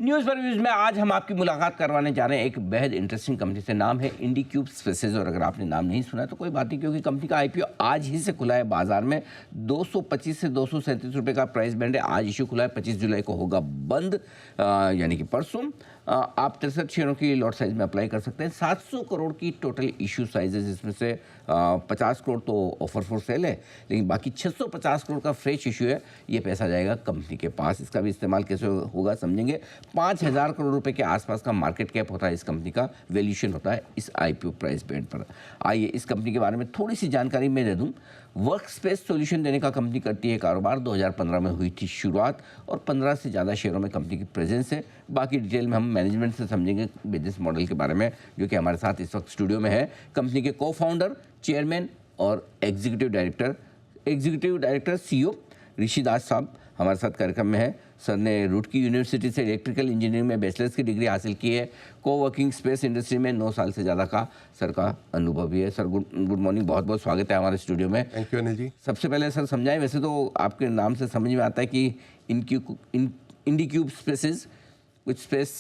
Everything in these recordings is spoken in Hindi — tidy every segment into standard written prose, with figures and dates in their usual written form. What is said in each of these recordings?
न्यूज़ पर व्यूज़ में आज हम आपकी मुलाकात करवाने जा रहे हैं एक बेहद इंटरेस्टिंग कंपनी से। नाम है इंडीक्यूब स्पेसेस। और अगर आपने नाम नहीं सुना तो कोई बात नहीं, क्योंकि कंपनी का आईपीओ आज ही से खुला है बाजार में। 225 से 237 रुपये का प्राइस बैंड है। आज इशू खुला है, 25 जुलाई को होगा बंद, यानी कि परसों। आप 63 शेयरों की लॉट साइज में अप्लाई कर सकते हैं। 700 करोड़ की टोटल इशू साइज है, जिसमें से 50 करोड़ तो ऑफर फॉर सेल है, लेकिन बाकी 650 करोड़ का फ्रेश इशू है। ये पैसा जाएगा कंपनी के पास। इसका भी इस्तेमाल कैसे होगा समझेंगे। 5000 करोड़ रुपए के आसपास का मार्केट कैप होता है इस कंपनी का, वैल्यूएशन होता है इस आईपीओ प्राइस बैंड पर। आइए इस कंपनी के बारे में थोड़ी सी जानकारी मैं दे दूं। वर्क स्पेस सोल्यूशन देने का कंपनी करती है कारोबार। 2015 में हुई थी शुरुआत और 15 से ज़्यादा शेयरों में कंपनी की प्रेजेंस है। बाकी डिटेल में हम मैनेजमेंट से समझेंगे बिजनेस मॉडल के बारे में, जो कि हमारे साथ इस वक्त स्टूडियो में है। कंपनी के को फाउंडर, चेयरमैन और एग्जीक्यूटिव डायरेक्टर CEO ऋषि दास साहब हमारे साथ कार्यक्रम में है। सर ने रुड़की यूनिवर्सिटी से इलेक्ट्रिकल इंजीनियरिंग में बैचलर्स की डिग्री हासिल की है। कोवर्किंग स्पेस इंडस्ट्री में 9 साल से ज़्यादा का सर का अनुभव भी है। सर गुड मॉर्निंग, बहुत बहुत स्वागत है हमारे स्टूडियो में। Thank you Anil ji. सबसे पहले सर समझाएं, वैसे तो आपके नाम से समझ में आता है कि इंडीक्यूब स्पेसेस कुछ स्पेस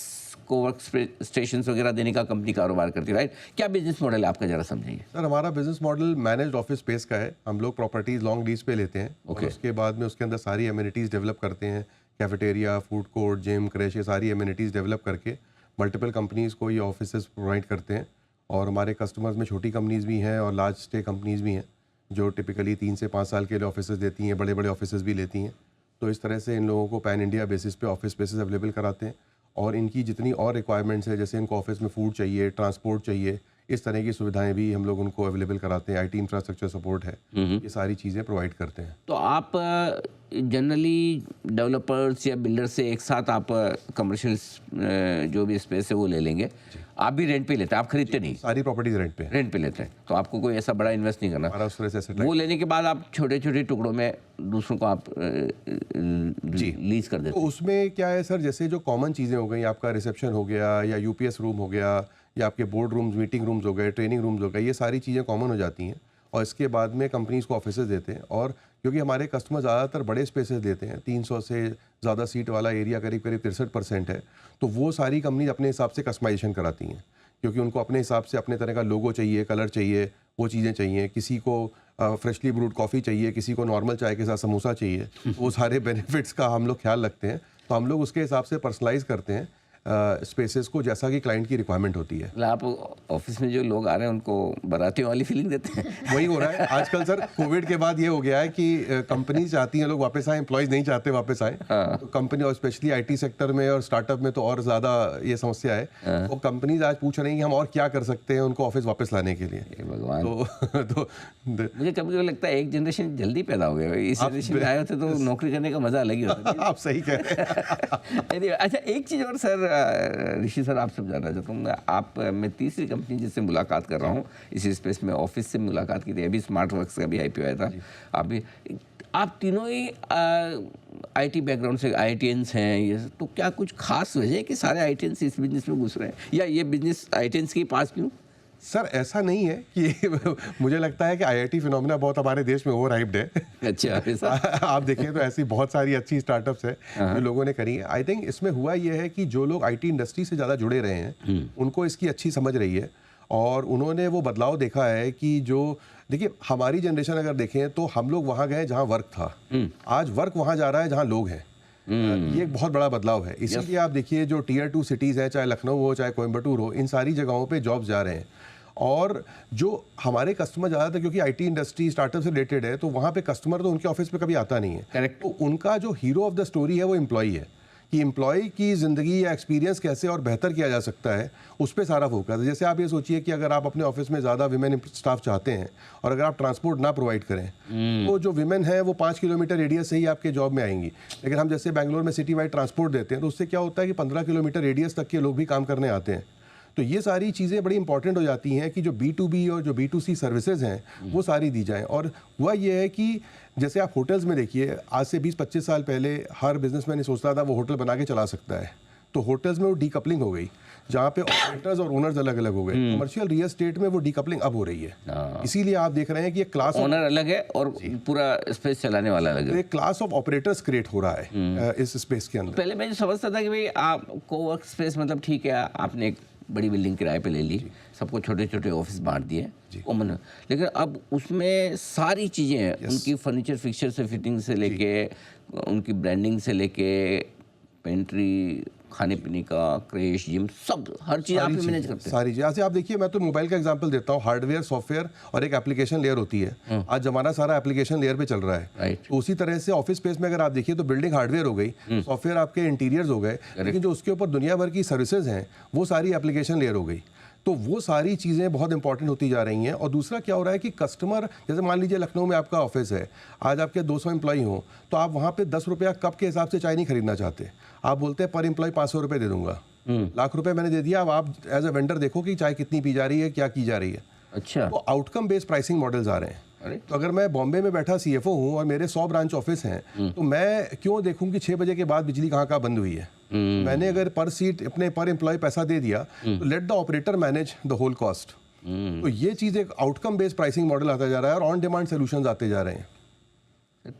कोवर्क स्टेशन वगैरह देने का कंपनी कारोबार करती है, राइट? क्या बिजनेस मॉडल है आपका, जरा समझाइए। सर हमारा business model managed office space का है। हम लोग प्रॉपर्टीज लॉन्ग लीज पे लेते हैं और उसके बाद में उसके अंदर सारी एमिनिटीज़ डेवलप करते हैं। Cafeteria, food court, gym, crash, ये सारी एमिनिटीज़ डेवलप करके मल्टीपल कंपनीज़ को ये ऑफिसेज प्रोवाइड करते हैं। और हमारे कस्टमर्स में छोटी कंपनीज़ भी हैं और लार्ज स्टे कंपनीज़ भी हैं, जो टिपिकली 3 से 5 साल के लिए ऑफिसेज देती हैं, बड़े बड़े ऑफिसेज भी लेती हैं। तो इस तरह से इन लोगों को पैन इंडिया बेसिस पे ऑफिस स्पेसेस अवेलेबल कराते हैं। और इनकी जितनी और रिक्वायरमेंट्स है, जैसे इनको ऑफिस में फूड चाहिए, ट्रांसपोर्ट चाहिए, इस तरह की सुविधाएं भी हम लोग उनको अवेलेबल कराते हैं। IT इंफ्रास्ट्रक्चर सपोर्ट है, ये सारी चीज़ें प्रोवाइड करते हैं। तो आप जनरली डेवलपर्स या बिल्डर से एक साथ आप कमर्शियल जो भी स्पेस है वो ले लेंगे। आप भी रेंट पे लेते हैं, आप खरीदते नहीं? सारी प्रॉपर्टीज रेंट पे लेते हैं। तो आपको कोई ऐसा बड़ा इन्वेस्ट नहीं करना। हमारा उस तरह से वो लेने के बाद आप छोटे छोटे टुकड़ों में दूसरों को आप लीज कर देते हैं। तो उसमें क्या है सर, जैसे जो कॉमन चीज़ें हो गई, आपका रिसेप्शन हो गया या UPS रूम हो गया या आपके बोर्ड रूम्स, मीटिंग रूम्स हो गए, ट्रेनिंग रूम्स हो गए, ये सारी चीज़ें कॉमन हो जाती हैं। और इसके बाद में कंपनीज़ को ऑफिसेज देते हैं। और क्योंकि हमारे कस्टमर ज़्यादातर बड़े स्पेसेस देते हैं, 300 से ज़्यादा सीट वाला एरिया करीब 63% है, तो वो सारी कंपनी अपने हिसाब से कस्टमाइजेशन कराती हैं, क्योंकि उनको अपने हिसाब से अपने तरह का लोगो चाहिए, कलर चाहिए, वो चीज़ें चाहिए। किसी को फ्रेशली ब्रूड कॉफ़ी चाहिए, किसी को नॉर्मल चाय के साथ समोसा चाहिए। वो सारे बेनिफिट्स का हम लोग ख्याल रखते हैं। तो हम लोग उसके हिसाब से पर्सनलाइज करते हैं स्पेसेस को, जैसा कि क्लाइंट की रिक्वायरमेंट होती है। आप ऑफिस में जो लोग आ रहे हैं उनको बारातियों वाली फीलिंग देते हैं? वही हो रहा है आजकल सर। कोविड के बाद ये हो गया है कि कंपनी चाहती हैं लोग वापस आए, एम्प्लॉयज़ नहीं चाहते वापस आए। तो कंपनी, और स्पेशली IT सेक्टर में और स्टार्टअप में तो और ज़्यादा ये समस्या है। तो कंपनीज आज पूछ रही हैं कि हम और क्या कर सकते हैं उनको ऑफिस वापस लाने के लिए। भगवान। तो मुझे कभी लगता है एक जनरेशन जल्दी पैदा हो गया, इस जनरेशन में आए होते तो नौकरी करने का मजा अलग ही होता है। आप सही कह रहे हैं। अच्छा, एक चीज़ और सर, ऋषि सर आपसे जानना चाहता हूँ। आप मैं तीसरी कंपनी जिससे मुलाकात कर रहा हूँ इसी स्पेस में, ऑफिस से मुलाकात की थी अभी। स्मार्ट वर्क्स का भी IPO आया था। आप तीनों ही IT बैकग्राउंड से IITians हैं, ये तो क्या कुछ खास वजह है कि सारे IITians इस बिजनेस में घुस रहे हैं, या ये बिजनेस IITians के पास क्यों? सर ऐसा नहीं है कि मुझे लगता है कि IIT फिनोमिना बहुत हमारे देश में ओवर हाइप्ड है। अच्छा, ऐसा? आप देखें तो ऐसी बहुत सारी अच्छी स्टार्टअप्स हैं जो लोगों ने करी है। आई थिंक इसमें हुआ ये है कि जो लोग IT इंडस्ट्री से ज़्यादा जुड़े रहे हैं उनको इसकी अच्छी समझ रही है, और उन्होंने वो बदलाव देखा है कि जो, देखिए हमारी जनरेशन अगर देखें तो हम लोग वहाँ गए जहाँ वर्क था, आज वर्क वहाँ जा रहा है जहाँ लोग हैं। ये एक बहुत बड़ा बदलाव है। इसीलिए आप देखिए जो Tier 2 सिटीज़ हैं, चाहे लखनऊ हो चाहे कोयम्बटूर हो, इन सारी जगहों पे जॉब्स जा रहे हैं। और जो हमारे कस्टमर ज़्यादातर, क्योंकि IT इंडस्ट्री स्टार्टअप से रिलेटेड है, तो वहाँ पे कस्टमर तो उनके ऑफिस पे कभी आता नहीं है। करेक्ट। तो उनका जो हीरो ऑफ द स्टोरी है वो एम्प्लॉई है, कि एम्प्लॉय की ज़िंदगी या एक्सपीरियंस कैसे और बेहतर किया जा सकता है, उस पर सारा फोकस है। जैसे आप ये सोचिए कि अगर आप अपने ऑफिस में ज़्यादा विमेन स्टाफ चाहते हैं और अगर आप ट्रांसपोर्ट ना प्रोवाइड करें, तो जो विमेन है वो 5 किलोमीटर रेडियस से ही आपके जॉब में आएंगी। लेकिन हम जैसे बैंगलोर में सिटी वाइड ट्रांसपोर्ट देते हैं, तो उससे क्या होता है कि 15 किलोमीटर रेडियस तक के लोग भी काम करने आते हैं। तो ये सारी चीज़ें बड़ी इंपॉर्टेंट हो जाती हैं कि जो B2B और जो B2C सर्विसेज हैं वो सारी दी जाएं। और हुआ ये है कि जैसे आप होटल्स में देखिए, आज से 20-25 साल पहले हर बिजनेसमैन ये सोचता था वो होटल बना के चला सकता है। तो होटल्स में वो डीकपलिंग हो गई, जहाँ पे ऑपरेटर्स और ओनर्स अलग अलग हो गए। कमर्शियल रियल एस्टेट में वो डीकपलिंग अब हो रही है। इसीलिए आप देख रहे हैं कि एक क्लास ओनर अलग है और पूरा स्पेस चलाने वाला अलग है। एक क्लास ऑफ ऑपरेटर्स क्रिएट हो रहा है इस स्पेस के अंदर। पहले मैं जो समझता था कि भाई आप कोवर्क स्पेस मतलब ठीक है, आपने एक बड़ी बिल्डिंग किराए पे ले ली, सबको छोटे छोटे ऑफिस बांट दिए कॉमन, लेकिन अब उसमें सारी चीज़ें उनकी फर्नीचर फिक्सचर से फिटिंग से लेके उनकी ब्रांडिंग से लेके पेंट्री, खाने पीने का, क्रेश, जिम, सब हर चीज़ आप ही मैनेज करते हैं। सारी चीज़ ऐसे आप देखिए, मैं तो मोबाइल का एग्जांपल देता हूँ। हार्डवेयर, सॉफ्टवेयर और एक एप्लीकेशन लेयर होती है। आज जमाना सारा एप्लीकेशन लेयर पे चल रहा है। राइट। तो उसी तरह से ऑफिस स्पेस में अगर आप देखिए तो बिल्डिंग हार्डवेयर हो गई, सॉफ्टवेयर आपके इंटीरियर्स हो गए, लेकिन जो उसके ऊपर दुनिया भर की सर्विसेज हैं वो सारी एप्लीकेशन लेयर हो गई। तो वो सारी चीज़ें बहुत इंपॉर्टेंट होती जा रही हैं। और दूसरा क्या हो रहा है कि कस्टमर, जैसे मान लीजिए लखनऊ में आपका ऑफिस है, आज आपके 200 एम्प्लॉई हो, तो आप वहाँ पे 10 रुपया कप के हिसाब से चाय नहीं खरीदना चाहते। आप बोलते हैं पर एम्प्लॉय 500 रुपये दे दूंगा, लाख रुपए मैंने दे दिया, अब आप एज अ वेंडर देखो कि चाय कितनी पी जा रही है, क्या की जा रही है। अच्छा। तो आउटकम बेस्ड प्राइसिंग मॉडल्स आ रहे हैं। तो अगर मैं बॉम्बे में बैठा CFO हूँ और मेरे 100 ब्रांच ऑफिस हैं, तो मैं क्यों देखूं कि 6 बजे के बाद बिजली कहाँ कहाँ बंद हुई है। मैंने अगर पर सीट अपने पर एम्प्लॉय पैसा दे दिया, तो let the operator manage the whole cost. तो ये चीज़ एक आउटकम बेस्ड प्राइसिंग मॉडल आता जा रहा है और ऑन डिमांड सोल्यूशंस आते जा रहे हैं।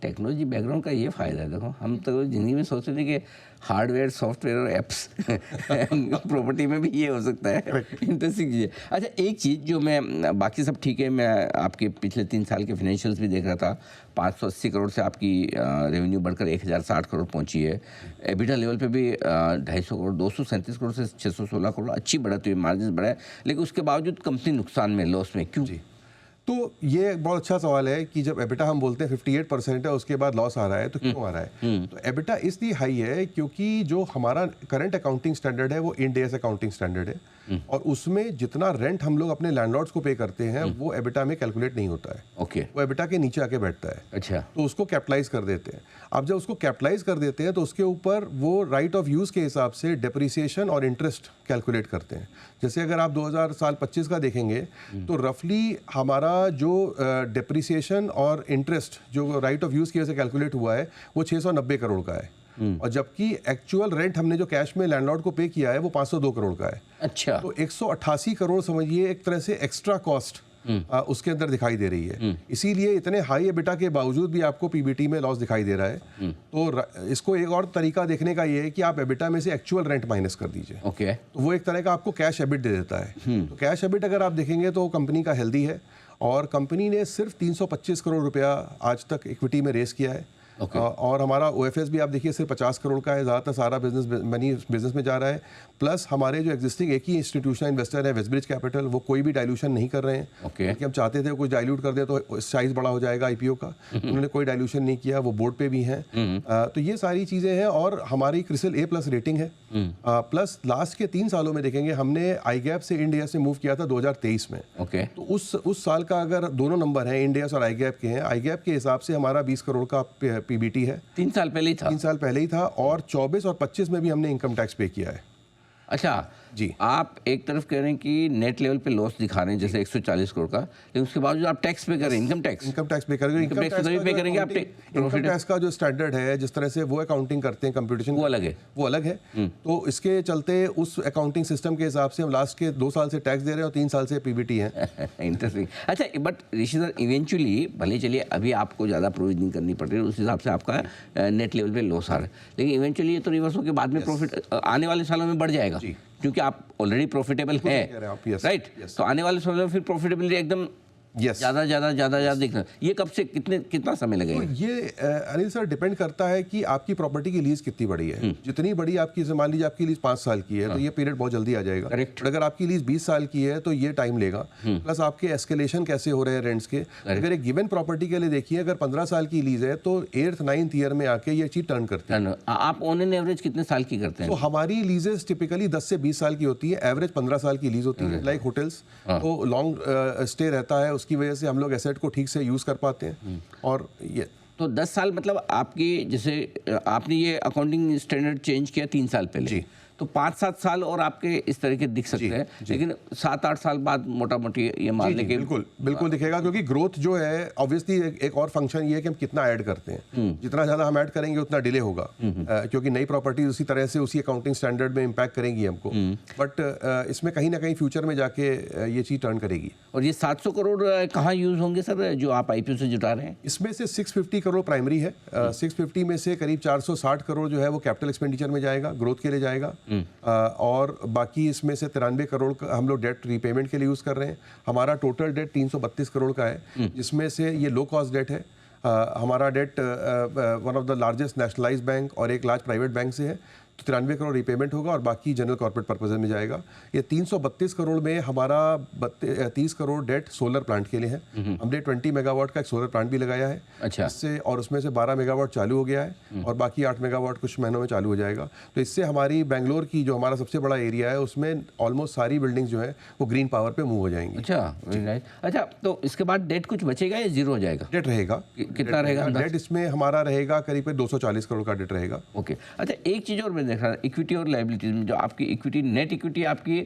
टेक्नोलॉजी बैकग्राउंड का ये फ़ायदा है। देखो, हम तो ज़िंदगी में सोचते थे कि हार्डवेयर, सॉफ्टवेयर और एप्स प्रॉपर्टी में भी ये हो सकता है। इंटरेस्टिंग चीज़ है। अच्छा, एक चीज़ जो मैं, बाकी सब ठीक है, मैं आपके पिछले 3 साल के फाइनेंशियल्स भी देख रहा था। 580 करोड़ से आपकी रेवेन्यू बढ़कर 1060 करोड़ पहुंची है। एबिटा लेवल पे भी 250 करोड़, 237 करोड़ से 616 करोड़, अच्छी बढ़त हुई, मार्जिन बढ़ा है, लेकिन उसके बावजूद कंपनी नुकसान में, लॉस में, क्यों? तो ये एक बहुत अच्छा सवाल है कि जब एबिटा हम बोलते हैं 58% है, उसके बाद लॉस आ रहा है, तो क्यों आ रहा है? तो एबिटा इसलिए हाई है क्योंकि जो हमारा करंट अकाउंटिंग स्टैंडर्ड है वो इंड एस अकाउंटिंग स्टैंडर्ड है, और उसमें जितना रेंट हम लोग अपने लैंडलॉर्ड्स को पे करते हैं वो एबिटा में कैलकुलेट नहीं होता है। ओके। वो एबिटा के नीचे आके बैठता है। अच्छा। तो उसको कैपिटलाइज कर देते हैं। अब जब उसको कैपिटलाइज कर देते हैं तो उसके ऊपर वो राइट ऑफ यूज़ के हिसाब से डेप्रिसिएशन और इंटरेस्ट कैलकुलेट करते हैं। जैसे अगर आप 2025 का देखेंगे तो रफली हमारा जो डेप्रिसिएशन और इंटरेस्ट जो राइट ऑफ यूज़ की वजह से कैलकुलेट हुआ है वो 690 करोड़ का है, और जबकि एक्चुअल रेंट हमने जो कैश में लैंडलॉर्ड को पे किया है वो 502 करोड़ का है। अच्छा। तो 188 करोड़ समझिए एक तरह से एक्स्ट्रा कॉस्ट उसके अंदर दिखाई दे रही है। इसीलिए इतने हाई एबिटा के बावजूद भी आपको पीबीटी में लॉस दिखाई दे रहा है। तो इसको एक और तरीका देखने का ये है कि आप एबिटा में से एक्चुअल रेंट माइनस कर दीजिए। ओके। तो वो एक तरह का आपको कैश एबिट दे देता है। तो कैश एबिट अगर आप देखेंगे तो कंपनी का हेल्दी है, और कंपनी ने सिर्फ 325 करोड़ रुपया आज तक इक्विटी में रेस किया है। और हमारा OFS भी आप देखिए सिर्फ 50 करोड़ का है। ज़्यादातर सारा मनी बिजनेस में जा रहा है। प्लस हमारे जो एग्जिस्टिंग एक ही इंस्टीट्यूशनल इन्वेस्टर है वेस्टब्रिज कैपिटल, वो कोई भी डाइल्यूशन नहीं कर रहे हैं। क्योंकि हम चाहते थे कुछ डाइल्यूट कर दे तो साइज बड़ा हो जाएगा IPO का, उन्होंने कोई डाइल्यूशन नहीं किया। वो बोर्ड पे भी हैं। तो ये सारी चीज़ें हैं, और हमारी क्रिसिल A+ रेटिंग है। प्लस लास्ट के 3 सालों में देखेंगे हमने IGAP से इंड एस से मूव किया था 2023 में। तो उस साल का अगर दोनों नंबर हैं इंड एस और IGAP के हैं, IGAP के हिसाब से हमारा 20 करोड़ का PBT है। 3 साल पहले ही था। 3 साल पहले ही था, और 24 और 25 में भी हमने इनकम टैक्स पे किया है। अच्छा जी। आप एक तरफ कह रहे हैं कि नेट लेवल पे लॉस दिखा रहे हैं जैसे 140 करोड़ का, लेकिन उसके बावजूद आप टैक्स पे कर रहे हैं, इनकम टैक्स पे करेंगे। इनकम टैक्स का जो स्टैंडर्ड है, जिस तरह से वो अकाउंटिंग करते हैं कंप्यूटेशन, वो अलग है। तो इसके चलते उस अकाउंटिंग सिस्टम के हिसाब से हम लास्ट के 2 साल से टैक्स दे रहे हैं और 3 साल से PBT है। इंटरेस्टिंग। अच्छा, बट ऋषि सर, इवेंचुअली भले चलिए अभी आपको ज़्यादा प्रोविजनिंग करनी पड़ रही है, उस हिसाब से आपका नेट लेवल पे लॉस आ रहा है, लेकिन इवेंचुअली ये तो रिवर्स होकर बाद में प्रॉफिट आने वाले सालों में बढ़ जाएगा, क्योंकि आप ऑलरेडी प्रॉफिटेबल है, राइट? तो आने वाले सालों में फिर प्रॉफिटेबिलिटी एकदम ज़्यादा दिखना। ये कब से कितना समय लगेगा? तो ये अनिल सर डिपेंड करता है कि आपकी प्रॉपर्टी की लीज कितनी बड़ी है। जितनी बड़ी आपकी, मान लीजिए आपकी लीज 5 साल की है, तो ये पीरियड बहुत जल्दी आ जाएगा। बट अगर आपकी लीज 20 साल की है तो ये टाइम लेगा। प्लस आपके एस्केलेशन कैसे हो रहे हैं रेंट्स के। अगर एक गिवन प्रॉपर्टी के लिए देखिए, अगर 15 साल की लीज है तो 8th 9th ईयर में आके ये चीज टर्न करती है। आप ऑन एन एवरेज कितने साल की करते हैं? तो हमारी लीजेस टिपिकली 10 से 20 साल की होती है, एवरेज 15 साल की लीज होती है। लाइक होटल्स तो लॉन्ग स्टे रहता है, उसकी वजह से हम लोग एसेट को ठीक से यूज कर पाते हैं। और ये तो 10 साल मतलब आपकी, जैसे आपने ये अकाउंटिंग स्टैंडर्ड चेंज किया 3 साल पहले, तो 5-7 साल और आपके इस तरीके दिख सकते हैं, लेकिन 7-8 साल बाद मोटा मोटी ये मान लें कि बिल्कुल बिल्कुल दिखेगा, क्योंकि ग्रोथ जो है ऑब्वियसली एक और फंक्शन ये है कि हम कितना ऐड करते हैं। जितना ज़्यादा हम ऐड करेंगे उतना डिले होगा, क्योंकि नई प्रॉपर्टीज उसी तरह से उसी अकाउंटिंग स्टैंडर्ड में इम्पैक्ट करेंगी हमको, बट इसमें कहीं ना कहीं फ्यूचर में जाके ये चीज़ टर्न करेगी। और ये 700 करोड़ कहाँ यूज़ होंगे सर, जो आप आईपीओ से जुटा रहे हैं? इसमें से 650 करोड़ प्राइमरी है, 650 में से करीब 460 करोड़ जो है वो कैपिटल एक्सपेंडिचर में जाएगा, ग्रोथ के लिए जाएगा, और बाकी इसमें से 93 करोड़ का हम लोग डेट रीपेमेंट के लिए यूज़ कर रहे हैं। हमारा टोटल डेट 332 करोड़ का है, जिसमें से ये लो कॉस्ट डेट है। हमारा debt one of the largest nationalised bank और एक लार्ज प्राइवेट बैंक से है, तो 93 करोड़ रीपेमेंट होगा और बाकी जनरल कॉर्पोरेट पर्पज में जाएगा। ये 332 करोड़ में हमारा 30 करोड़ डेट सोलर प्लांट के लिए है। हमने 20 मेगावाट का एक सोलर प्लांट भी लगाया है। अच्छा। इससे और उसमें से 12 मेगावाट चालू हो गया है और बाकी 8 मेगावाट कुछ महीनों में चालू हो जाएगा। तो इससे हमारी बेंगलोर की जो हमारा सबसे बड़ा एरिया है उसमें ऑलमोस्ट सारी बिल्डिंग्स जो है वो ग्रीन पावर पे मूव हो जाएंगी। अच्छा, वेरी नाइस। अच्छा, तो इसके बाद डेट कुछ बचेगा या जीरो हो जाएगा? डेट रहेगा। कितना रहेगा? डेट इसमें हमारा रहेगा करीब 240 करोड़ का डेट रहेगा। ओके। अच्छा, एक चीज़ और मैं देख रहा था, इक्विटी और लायबिलिटीज में जो आपकी इक्विटी, नेट इक्विटी आपकी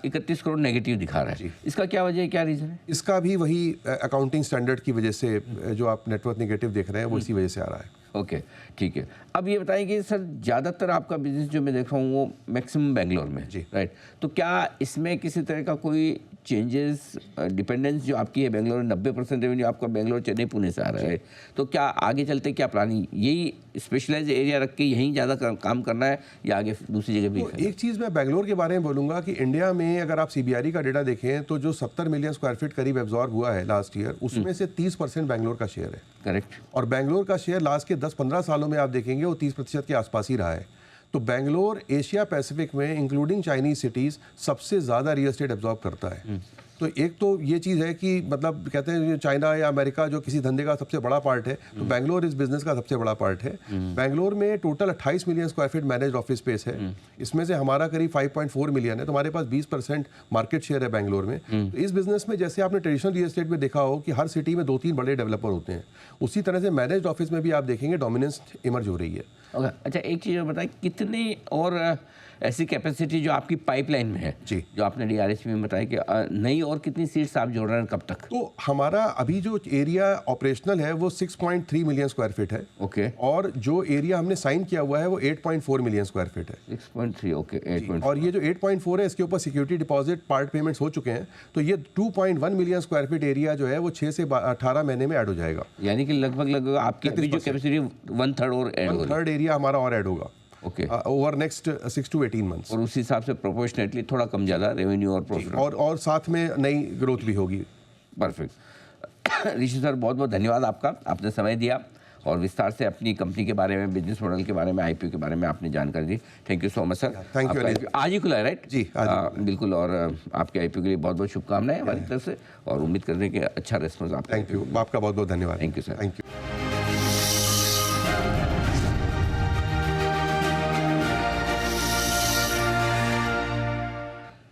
31 करोड़ नेगेटिव दिखा रहा है, इसका क्या वजह है, क्या रीज़न है? इसका भी वही अकाउंटिंग स्टैंडर्ड की वजह से जो आप नेटवर्थ नेगेटिव देख रहे हैं वो इसी वजह से आ रहा है। ओके, ठीक है। अब ये बताएं कि सर ज़्यादातर आपका बिजनेस जो मैं देख रहा हूँ वो मैक्सिमम बेंगलोर में है, राइट? तो क्या इसमें किसी तरह का कोई चेंजेस, डिपेंडेंस जो आपकी है बेंगलोर, 90% रेवेन्यू आपका बेंगलोर, चेन्नई, पुणे से आ रहा है, तो क्या आगे चलते क्या प्लानिंग, यही स्पेशलाइज एरिया रख के यहीं ज़्यादा काम करना है या आगे दूसरी जगह भी? तो एक चीज़ मैं बेंगलोर के बारे में बोलूँगा कि इंडिया में अगर आप CBRE का डेटा देखें तो जो 70 मिलियन स्क्वायर फीट करीब एब्जॉर्ब हुआ है लास्ट ईयर, उसमें से 30% बेंगलोर का शेयर है। करेक्ट। और बेंगलोर का शेयर लास्ट के 10-15 सालों में आप देखेंगे वो 30% के आसपास ही रहा है। तो बेंगलोर एशिया पैसिफिक में इंक्लूडिंग चाइनीज सिटीज़ सबसे ज़्यादा रियल एस्टेट एब्जॉर्ब करता है। तो एक तो ये चीज़ है कि मतलब कहते हैं चाइना या अमेरिका जो किसी धंधे का सबसे बड़ा पार्ट है, तो बेंगलोर इस बिजनेस का सबसे बड़ा पार्ट है। बेंगलोर में total 28 million square feet managed office space है, इसमें से हमारा करीब 5.4 मिलियन है, तो हमारे पास 20% मार्केट शेयर है बेंगलोर में। तो इस बिजनेस में जैसे आपने ट्रेडिशनल रियल एस्टेट में देखा हो कि हर सिटी में 2-3 बड़े डेवलपर होते हैं, उसी तरह से मैनेज्ड ऑफिस में भी आप देखेंगे डोमिनेंस इमर्ज हो रही है। ओके। अच्छा, एक चीज़ और बताएं, कितनी और ऐसी कैपेसिटी जो आपकी पाइपलाइन में है, जी, जो आपने DRHP में बताया कि नई और कितनी सीट्स आप जोड़ रहे हैं, कब तक? तो हमारा अभी जो एरिया ऑपरेशनल है वो 6.3 मिलियन स्क्वायर फीट है। ओके। और जो एरिया हमने साइन किया हुआ है वो 8.4 मिलियन स्क्वायर फीट है। 6.3, ओके, 8.4। और ये जो 8.4 है इसके ऊपर सिक्योरिटी डिपॉजिट पार्ट पेमेंट्स हो चुके हैं, तो ये 2.1 मिलियन स्क्वायर फीट एरिया जो है वो 6 से 18 महीने में ऐड हो जाएगा। यानी कि लगभग आपकी अभी जो कैपेसिटी 1/3 और ऐड होगी। 1/3 एरिया हमारा और ऐड होगा okay, over next 6 to 18 months. और उस हिसाब से प्रोपोर्शनेटली थोड़ा कम ज़्यादा रेवेन्यू और प्रॉफिट और साथ में नई ग्रोथ भी होगी। परफेक्ट। ऋषि सर, बहुत बहुत धन्यवाद आपका, आपने समय दिया और विस्तार से अपनी कंपनी के बारे में, बिजनेस मॉडल के बारे में, IPO के बारे में आपने जानकारी दी। Thank you so much sir. Thank you. IPO आज ही खुला है, राइट? जी, बिल्कुल। और आपके IPO के लिए बहुत बहुत शुभकामनाएं हमारी तरफ से और उम्मीद करते हैं कि अच्छा रिस्पॉन्स आप। थैंक यू, आपका बहुत बहुत धन्यवाद। Thank you sir. Thank you.